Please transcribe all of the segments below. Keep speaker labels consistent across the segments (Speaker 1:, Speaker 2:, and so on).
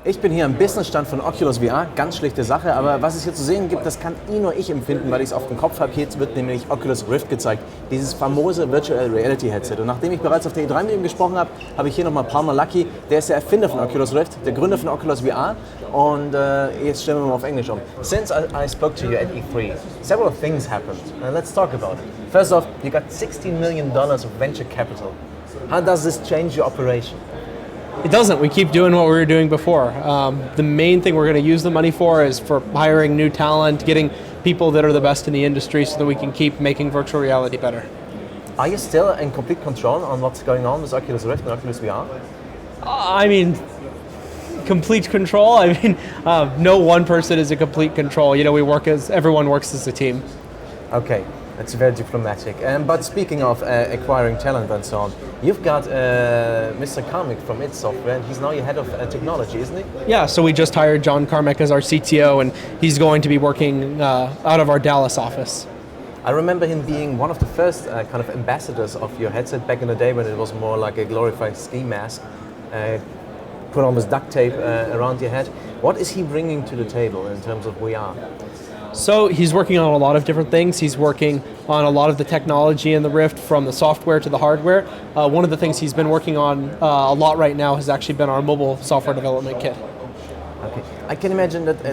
Speaker 1: Ich bin hier am Businessstand von Oculus VR, ganz schlichte Sache, aber was es hier zu sehen gibt, das kann nur ich empfinden, weil ich es auf dem Kopf habe. Hier wird nämlich Oculus Rift gezeigt, dieses famose Virtual-Reality-Headset. Und nachdem ich bereits auf der E3 mit ihm gesprochen habe, habe ich hier nochmal Partner Luckey, der ist der Erfinder von Oculus Rift, der Gründer von Oculus VR. Und jetzt stellen wir mal auf Englisch um. Since I spoke to you at E3, several things happened. Let's talk about it. First off, you got $16 million of venture capital. How does this change your operation?
Speaker 2: It doesn't. We keep doing what we were doing before. The main thing we're going to use the money for is for hiring new talent, getting people that are the best in the industry so that we can keep making virtual reality better.
Speaker 1: Are you still in complete control on what's going on with Oculus Rift and Oculus VR?
Speaker 2: I mean, complete control? I mean, no one person is a complete control. You know, everyone works as a team.
Speaker 1: Okay. That's very diplomatic. But speaking of acquiring talent and so on, you've got Mr. Carmick from id Software, and he's now your head of technology, isn't he?
Speaker 2: Yeah, so we just hired John Carmick as our CTO, and he's going to be working out of our Dallas office.
Speaker 1: I remember him being one of the first kind of ambassadors of your headset back in the day when it was more like a glorified ski mask, put almost duct tape around your head. What is he bringing to the table in terms of VR?
Speaker 2: So he's working on a lot of different things. He's working on a lot of the technology in the Rift, from the software to the hardware. One of the things he's been working on a lot right now has actually been our mobile software development kit.
Speaker 1: Okay. I can imagine that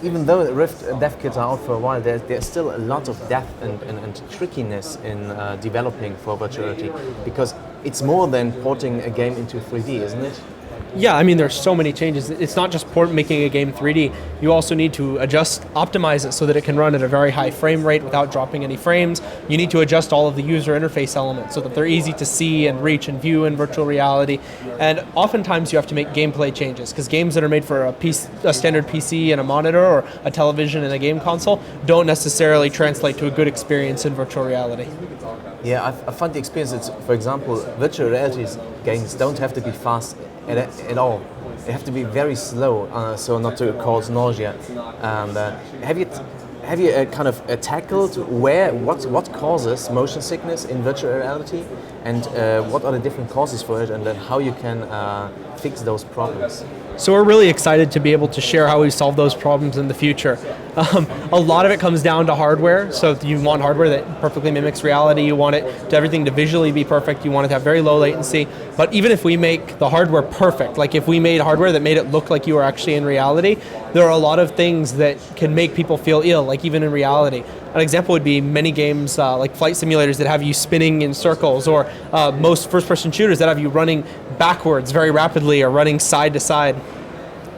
Speaker 1: even though the Rift dev kits are out for a while, there's still a lot of depth and trickiness in developing for virtuality, because it's more than porting a game into 3D, isn't it?
Speaker 2: Yeah, I mean, there's so many changes. It's not just making a game 3D. You also need to optimize it so that it can run at a very high frame rate without dropping any frames. You need to adjust all of the user interface elements so that they're easy to see and reach and view in virtual reality. And oftentimes you have to make gameplay changes, because games that are made for a standard PC and a monitor, or a television and a game console, don't necessarily translate to a good experience in virtual reality.
Speaker 1: Yeah, I find the experience, for example, virtual reality games don't have to be fast at all. They have to be very slow, so not to cause nausea. And have you kind of tackled what causes motion sickness in virtual reality, and what are the different causes for it, and then how you can fix those problems?
Speaker 2: So we're really excited to be able to share how we solve those problems in the future. A lot of it comes down to hardware. So you want hardware that perfectly mimics reality. You want everything to visually be perfect. You want it to have very low latency. But even if we make the hardware perfect, like if we made hardware that made it look like you were actually in reality, there are a lot of things that can make people feel ill, like even in reality. An example would be many games like flight simulators that have you spinning in circles, or most first-person shooters that have you running backwards very rapidly or running side to side.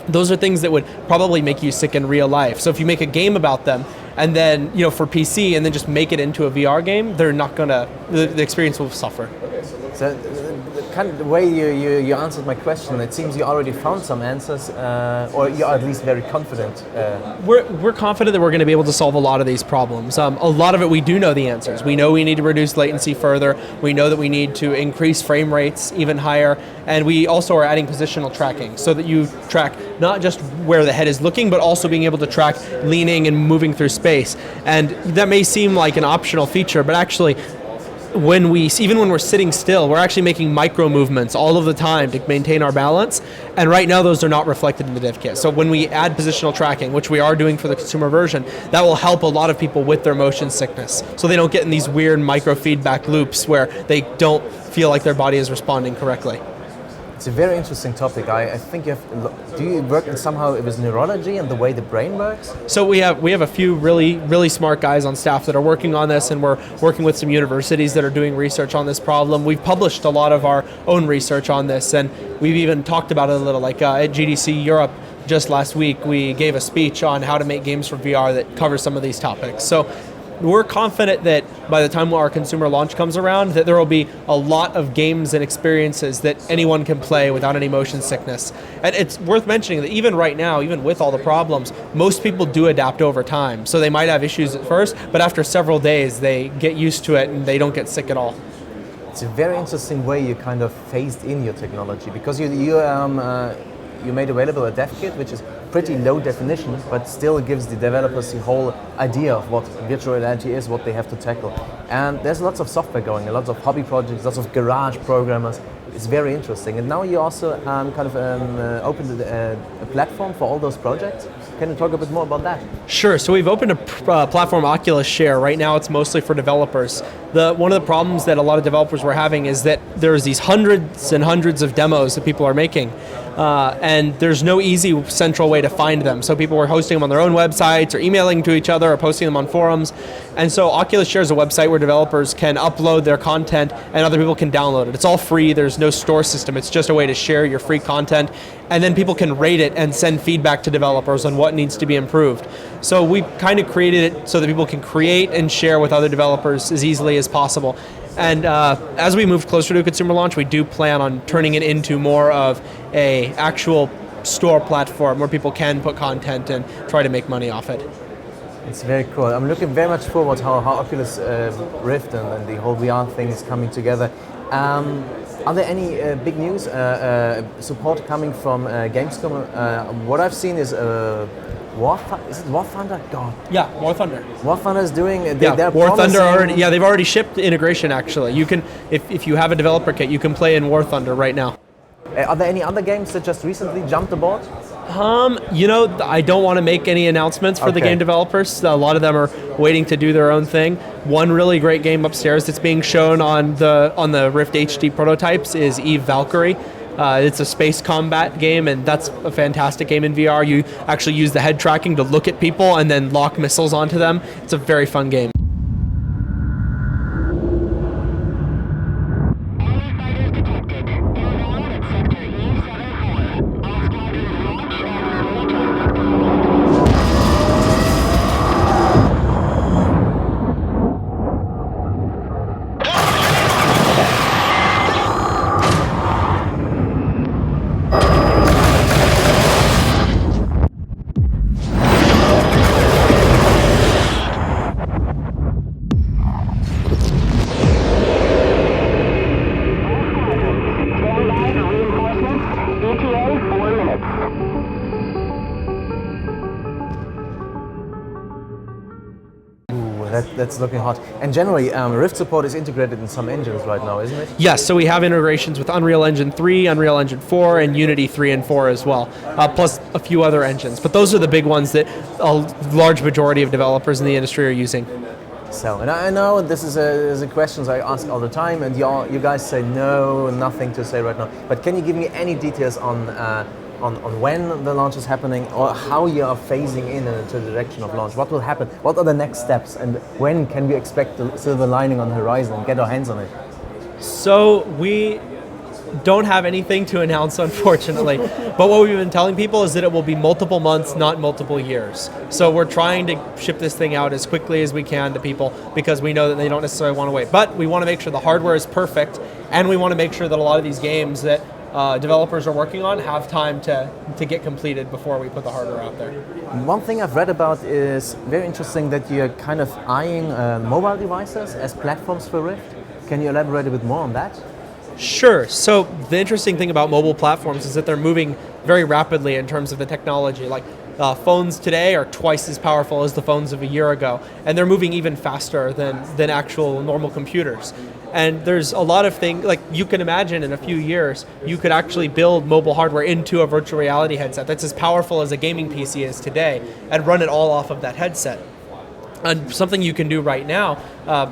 Speaker 2: Those are things that would probably make you sick in real life. So if you make a game about them, and then, you know, for PC, and then just make it into a VR game, they're not gonna, the experience will suffer.
Speaker 1: So the way you answered my question, it seems you already found some answers, or you're at least very confident.
Speaker 2: We're confident that we're going to be able to solve a lot of these problems. A lot of it we do know the answers. We know we need to reduce latency further. We know that we need to increase frame rates even higher. And we also are adding positional tracking, so that you track not just where the head is looking, but also being able to track leaning and moving through space. And that may seem like an optional feature, but actually, even when we're sitting still, we're actually making micro movements all of the time to maintain our balance. And right now, those are not reflected in the dev kit. So when we add positional tracking, which we are doing for the consumer version, that will help a lot of people with their motion sickness, so they don't get in these weird micro feedback loops where they don't feel like their body is responding correctly.
Speaker 1: It's a very interesting topic. I think do you work somehow with neurology and the way the brain works?
Speaker 2: So we have a few really smart guys on staff that are working on this, and we're working with some universities that are doing research on this problem. We've published a lot of our own research on this, and we've even talked about it a little, like at GDC Europe just last week, we gave a speech on how to make games for VR that covers some of these topics. So we're confident that by the time our consumer launch comes around, that there will be a lot of games and experiences that anyone can play without any motion sickness. And it's worth mentioning that even right now, even with all the problems, most people do adapt over time. So they might have issues at first, but after several days, they get used to it and they don't get sick at all.
Speaker 1: It's a very interesting way you kind of phased in your technology, because you made available a dev kit which is pretty low definition, but still gives the developers the whole idea of what virtual reality is, what they have to tackle. And there's lots of software going, lots of hobby projects, lots of garage programmers, It's very interesting. And now you also opened a platform for all those projects. Can you talk a bit more about that?
Speaker 2: Sure. So we've opened a platform, Oculus Share. Right now it's mostly for developers. One of the problems that a lot of developers were having is that there's these hundreds and hundreds of demos that people are making. And there's no easy central way to find them. So people were hosting them on their own websites or emailing to each other or posting them on forums. And so Oculus Share is a website where developers can upload their content and other people can download it. It's all free. There's no store system. It's just a way to share your free content. And then people can rate it and send feedback to developers on what needs to be improved. So we kind of created it so that people can create and share with other developers as easily as possible. And as we move closer to a consumer launch, we do plan on turning it into more of a actual store platform where people can put content and try to make money off it.
Speaker 1: It's very cool. I'm looking very much forward to how Oculus Rift and the whole VR thing is coming together. Are there any big news, support coming from Gamescom? What I've seen is is it War Thunder? God.
Speaker 2: Yeah, War Thunder.
Speaker 1: War Thunder is doing.
Speaker 2: War Thunder already. Yeah, they've already shipped integration. Actually, you can if you have a developer kit, you can play in War Thunder right now.
Speaker 1: Are there any other games that just recently jumped aboard?
Speaker 2: I don't want to make any announcements for the game developers. A lot of them are waiting to do their own thing. One really great game upstairs that's being shown on the Rift HD prototypes is Eve Valkyrie. It's a space combat game, and that's a fantastic game in VR. You actually use the head tracking to look at people and then lock missiles onto them. It's a very fun game.
Speaker 1: That's looking hot. And generally, Rift support is integrated in some engines right now, isn't it?
Speaker 2: Yes, so we have integrations with Unreal Engine 3, Unreal Engine 4, and Unity 3 and 4 as well, plus a few other engines. But those are the big ones that a large majority of developers in the industry are using.
Speaker 1: So, and I know this is a questions I ask all the time, and you guys say no, nothing to say right now. But can you give me any details on when the launch is happening, or how you are phasing into the direction of launch? What will happen? What are the next steps, and when can we expect the silver lining on the horizon and get our hands on it?
Speaker 2: So we don't have anything to announce, unfortunately. But what we've been telling people is that it will be multiple months, not multiple years. So we're trying to ship this thing out as quickly as we can to people because we know that they don't necessarily want to wait. But we want to make sure the hardware is perfect, and we want to make sure that a lot of these games that developers are working on have time to get completed before we put the hardware out there.
Speaker 1: One thing I've read about is very interesting that you're kind of eyeing mobile devices as platforms for Rift. Can you elaborate a bit more on that?
Speaker 2: Sure. So the interesting thing about mobile platforms is that they're moving very rapidly in terms of the technology. Like phones today are twice as powerful as the phones of a year ago, and they're moving even faster than actual normal computers. And there's a lot of things, like you can imagine in a few years, you could actually build mobile hardware into a virtual reality headset that's as powerful as a gaming PC is today and run it all off of that headset. And something you can do right now,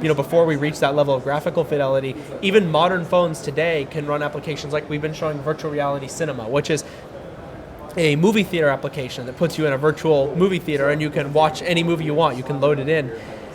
Speaker 2: before we reach that level of graphical fidelity, even modern phones today can run applications like we've been showing virtual reality cinema, which is a movie theater application that puts you in a virtual movie theater and you can watch any movie you want. You can load it in,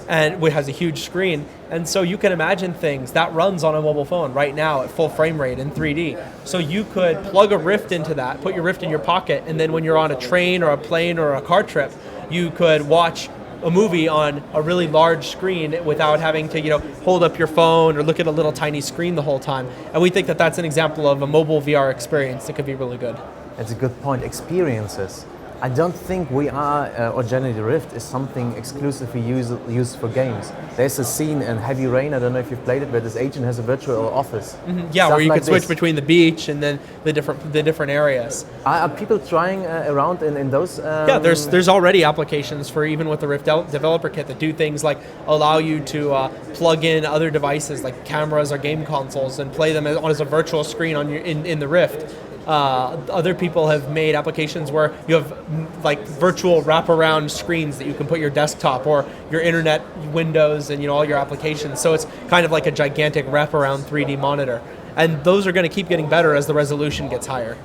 Speaker 2: and it has a huge screen. And so you can imagine things that runs on a mobile phone right now at full frame rate in 3D. So you could plug a Rift into that, put your Rift in your pocket, and then when you're on a train or a plane or a car trip, you could watch a movie on a really large screen without having to, hold up your phone or look at a little tiny screen the whole time. And we think that that's an example of a mobile VR experience that could be really good.
Speaker 1: That's a good point. Experiences. I don't think VR or generally Rift is something exclusively used for games. There's a scene in Heavy Rain, I don't know if you've played it, where this agent has a virtual office.
Speaker 2: Yeah,
Speaker 1: Stuff
Speaker 2: where you
Speaker 1: like
Speaker 2: can switch
Speaker 1: this.
Speaker 2: between the beach and then the different areas.
Speaker 1: Are people trying around in those?
Speaker 2: Yeah, there's already applications for even with the Rift developer kit that do things like allow you to plug in other devices like cameras or game consoles and play them as a virtual screen on in the Rift. Other people have made applications where you have like virtual wraparound screens that you can put your desktop or your internet windows and all your applications. So it's kind of like a gigantic wraparound 3D monitor. And those are going to keep getting better as the resolution gets higher.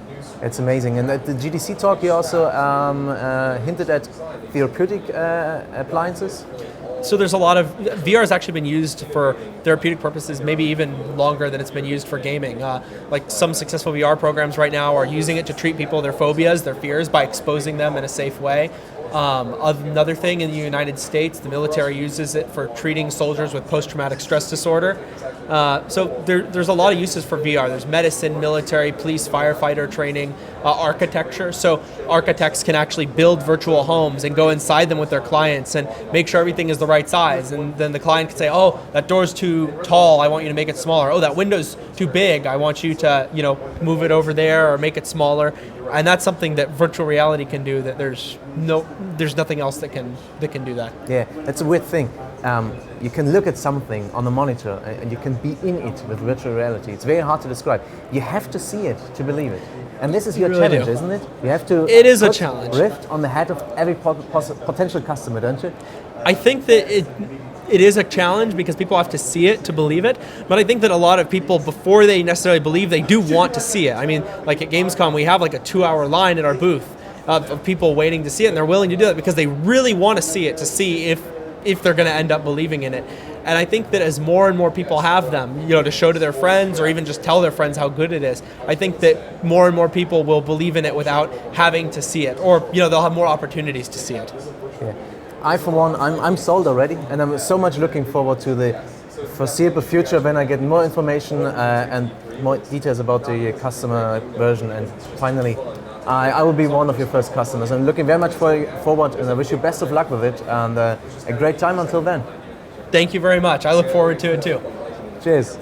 Speaker 1: It's amazing. And at the GDC talk, you also hinted at therapeutic appliances.
Speaker 2: So there's a lot of, VR has actually been used for therapeutic purposes, maybe even longer than it's been used for gaming. Like some successful VR programs right now are using it to treat people their phobias, their fears, by exposing them in a safe way. Another thing in the United States, the military uses it for treating soldiers with post-traumatic stress disorder. So there's a lot of uses for VR. There's medicine, military, police, firefighter training, architecture. So architects can actually build virtual homes and go inside them with their clients and make sure everything is the right size. And then the client can say, oh, that door's too tall, I want you to make it smaller. Oh, that window's too big, I want you to move it over there or make it smaller. And that's something that virtual reality can do that there's nothing else that can do that.
Speaker 1: Yeah, that's a weird thing. You can look at something on the monitor and you can be in it with virtual reality. It's very hard to describe. You have to see it to believe it. And this is your challenge, isn't it? You have to
Speaker 2: It is a challenge.
Speaker 1: Rift on the head of every potential customer, don't you?
Speaker 2: I think that it is a challenge because people have to see it to believe it, but I think that a lot of people, before they necessarily believe, they do want to see it. I mean, like at Gamescom, we have like a 2-hour line at our booth of people waiting to see it, and they're willing to do it because they really want to see it, to see if they're going to end up believing in it. And I think that as more and more people have them, to show to their friends or even just tell their friends how good it is, I think that more and more people will believe in it without having to see it, or they'll have more opportunities to see it.
Speaker 1: Yeah. I, for one, I'm sold already, and I'm so much looking forward to the foreseeable future when I get more information and more details about the customer version. And finally, I will be one of your first customers. I'm looking very much forward, and I wish you best of luck with it, and a great time until then.
Speaker 2: Thank you very much. I look forward to it too.
Speaker 1: Cheers.